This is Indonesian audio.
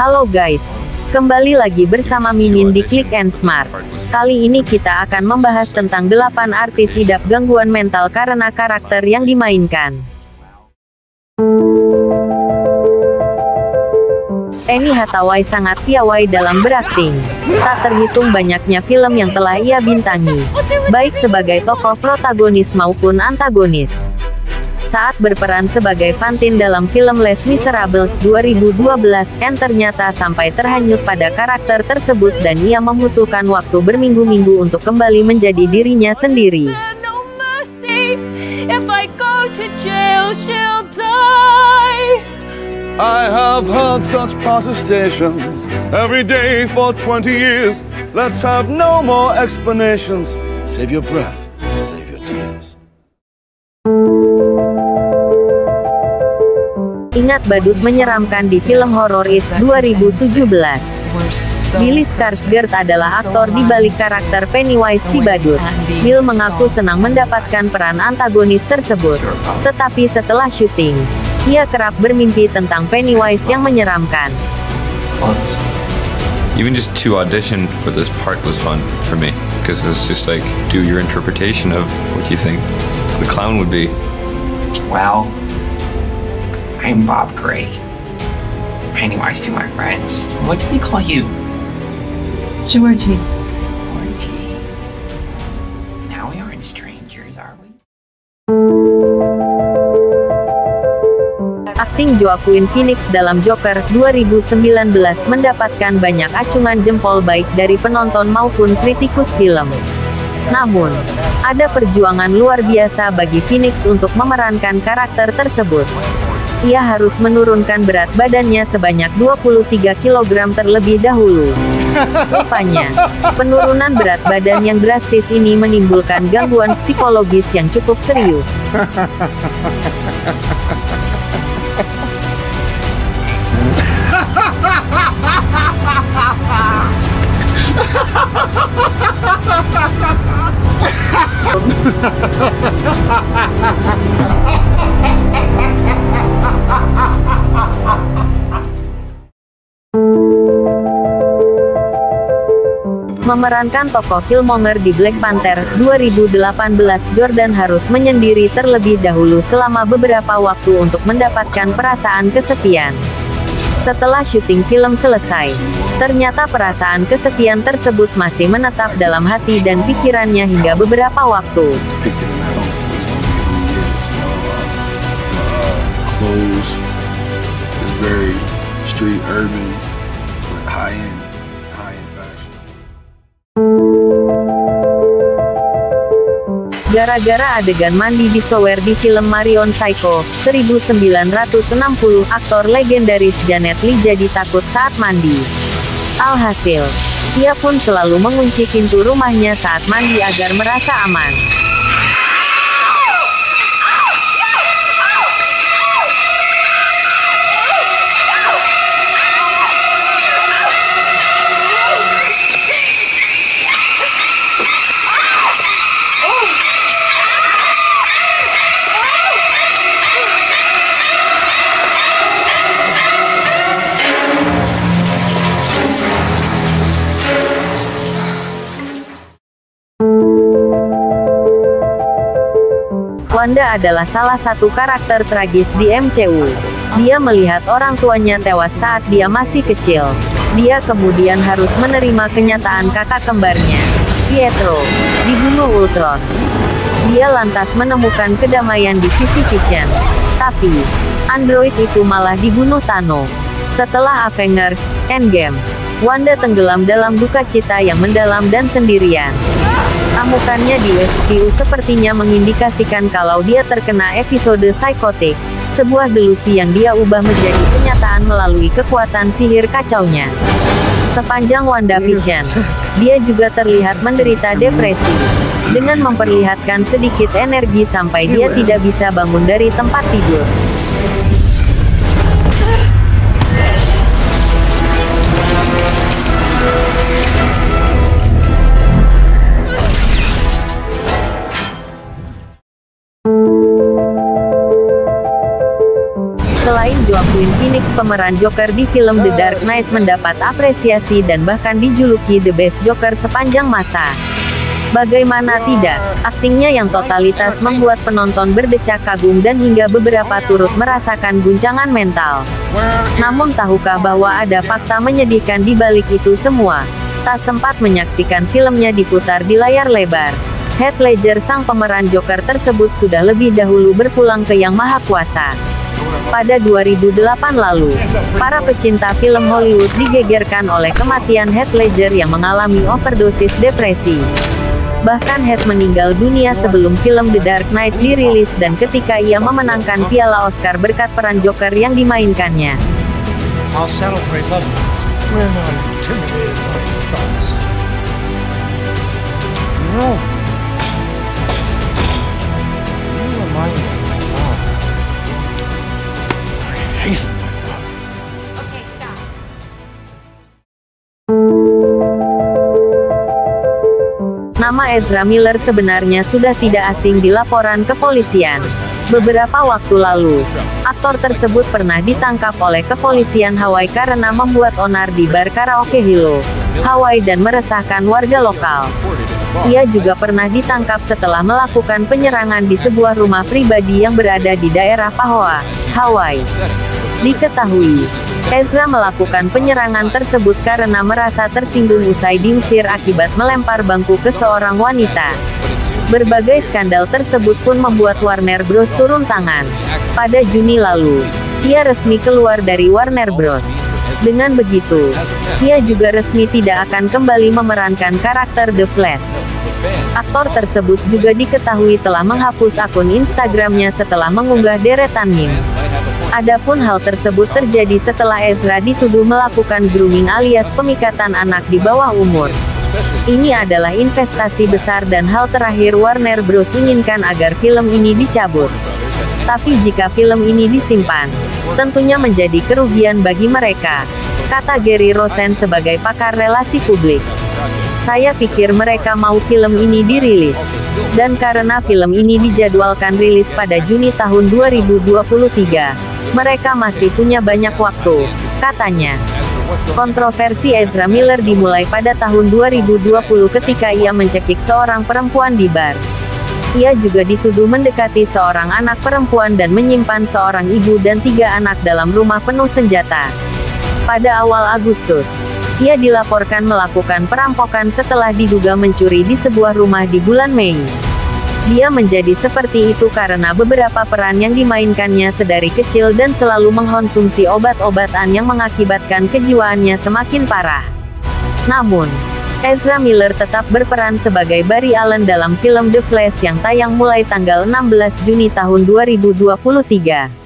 Halo guys, kembali lagi bersama Mimin di Click and Smart. Kali ini kita akan membahas tentang 8 artis idap gangguan mental karena karakter yang dimainkan. Anne Hathaway sangat piawai dalam berakting. Tak terhitung banyaknya film yang telah ia bintangi, baik sebagai tokoh protagonis maupun antagonis. Saat berperan sebagai Fantine dalam film Les Miserables 2012, Anne ternyata sampai terhanyut pada karakter tersebut dan ia membutuhkan waktu berminggu-minggu untuk kembali menjadi dirinya sendiri. I have had such protestations every day for 20 years. Let's have no more explanations. Save your breath, save your tears. Ingat badut menyeramkan di film horor It 2017. Bill Skarsgård adalah aktor di balik karakter Pennywise si badut. Bill mengaku senang mendapatkan peran antagonis tersebut. Tetapi setelah syuting, ia kerap bermimpi tentang Pennywise yang menyeramkan. Even just to audition for this part was fun for me, because it's just like, do your interpretation of what you think the clown would be. Well, I'm Bob Gray. Pennywise to my friends. What do they call you? Georgie. Georgie. Now we aren't strangers, are we? Akting Joaquin Phoenix dalam Joker 2019 mendapatkan banyak acungan jempol baik dari penonton maupun kritikus film. Namun, ada perjuangan luar biasa bagi Phoenix untuk memerankan karakter tersebut. Ia harus menurunkan berat badannya sebanyak 23 kg terlebih dahulu. Rupanya, penurunan berat badan yang drastis ini menimbulkan gangguan psikologis yang cukup serius. Memerankan tokoh Killmonger di Black Panther 2018, Jordan harus menyendiri terlebih dahulu selama beberapa waktu untuk mendapatkan perasaan kesepian. Setelah syuting film selesai, ternyata perasaan kesepian tersebut masih menetap dalam hati dan pikirannya hingga beberapa waktu. Clothes is very street urban, high end fashion. Gara-gara adegan mandi di shower di film Marion Psycho 1960, aktor legendaris Janet Leigh jadi takut saat mandi. Alhasil, ia pun selalu mengunci pintu rumahnya saat mandi agar merasa aman. Wanda adalah salah satu karakter tragis di MCU. Dia melihat orang tuanya tewas saat dia masih kecil. Dia kemudian harus menerima kenyataan kakak kembarnya, Pietro, dibunuh Ultron. Dia lantas menemukan kedamaian di sisi Vision. Tapi, android itu malah dibunuh Thanos. Setelah Avengers Endgame, Wanda tenggelam dalam duka cita yang mendalam dan sendirian. Amukannya di USPU sepertinya mengindikasikan kalau dia terkena episode psikotik, sebuah delusi yang dia ubah menjadi kenyataan melalui kekuatan sihir kacaunya. Sepanjang WandaVision, dia juga terlihat menderita depresi, dengan memperlihatkan sedikit energi sampai dia tidak bisa bangun dari tempat tidur. Selain Joaquin Phoenix, pemeran Joker di film The Dark Knight mendapat apresiasi dan bahkan dijuluki The Best Joker sepanjang masa. Bagaimana tidak, aktingnya yang totalitas membuat penonton berdecak kagum dan hingga beberapa turut merasakan guncangan mental. Namun tahukah bahwa ada fakta menyedihkan di balik itu semua? Tak sempat menyaksikan filmnya diputar di layar lebar, Heath Ledger, sang pemeran Joker tersebut, sudah lebih dahulu berpulang ke Yang Maha Kuasa. Pada 2008 lalu, para pecinta film Hollywood digegerkan oleh kematian Heath Ledger yang mengalami overdosis depresi. Bahkan Heath meninggal dunia sebelum film The Dark Knight dirilis dan ketika ia memenangkan piala Oscar berkat peran Joker yang dimainkannya. I'll settle for his love. We're not intimidated by thoughts. No. You remind me of my father. I hate my father. Okay, stop. Nama Ezra Miller sebenarnya sudah tidak asing di laporan kepolisian. Beberapa waktu lalu, aktor tersebut pernah ditangkap oleh kepolisian Hawaii karena membuat onar di bar karaoke Hilo, Hawaii dan meresahkan warga lokal. Ia juga pernah ditangkap setelah melakukan penyerangan di sebuah rumah pribadi yang berada di daerah Pahoa, Hawaii. Diketahui, Ezra melakukan penyerangan tersebut karena merasa tersinggung usai diusir akibat melempar bangku ke seorang wanita. Berbagai skandal tersebut pun membuat Warner Bros. Turun tangan. Pada Juni lalu, ia resmi keluar dari Warner Bros. Dengan begitu, ia juga resmi tidak akan kembali memerankan karakter The Flash. Aktor tersebut juga diketahui telah menghapus akun Instagramnya setelah mengunggah deretan meme. Adapun hal tersebut terjadi setelah Ezra dituduh melakukan grooming alias pemikatan anak di bawah umur. Ini adalah investasi besar dan hal terakhir Warner Bros. Inginkan agar film ini dicabut. Tapi jika film ini disimpan, tentunya menjadi kerugian bagi mereka, kata Gary Rosen sebagai pakar relasi publik. Saya pikir mereka mau film ini dirilis. Dan karena film ini dijadwalkan rilis pada Juni tahun 2023, mereka masih punya banyak waktu, katanya. Kontroversi Ezra Miller dimulai pada tahun 2020 ketika ia mencekik seorang perempuan di bar. Ia juga dituduh mendekati seorang anak perempuan dan menyimpan seorang ibu dan 3 anak dalam rumah penuh senjata. Pada awal Agustus, ia dilaporkan melakukan perampokan setelah diduga mencuri di sebuah rumah di bulan Mei. Dia menjadi seperti itu karena beberapa peran yang dimainkannya sedari kecil dan selalu mengkonsumsi obat-obatan yang mengakibatkan kejiwaannya semakin parah. Namun, Ezra Miller tetap berperan sebagai Barry Allen dalam film The Flash yang tayang mulai tanggal 16 Juni tahun 2023.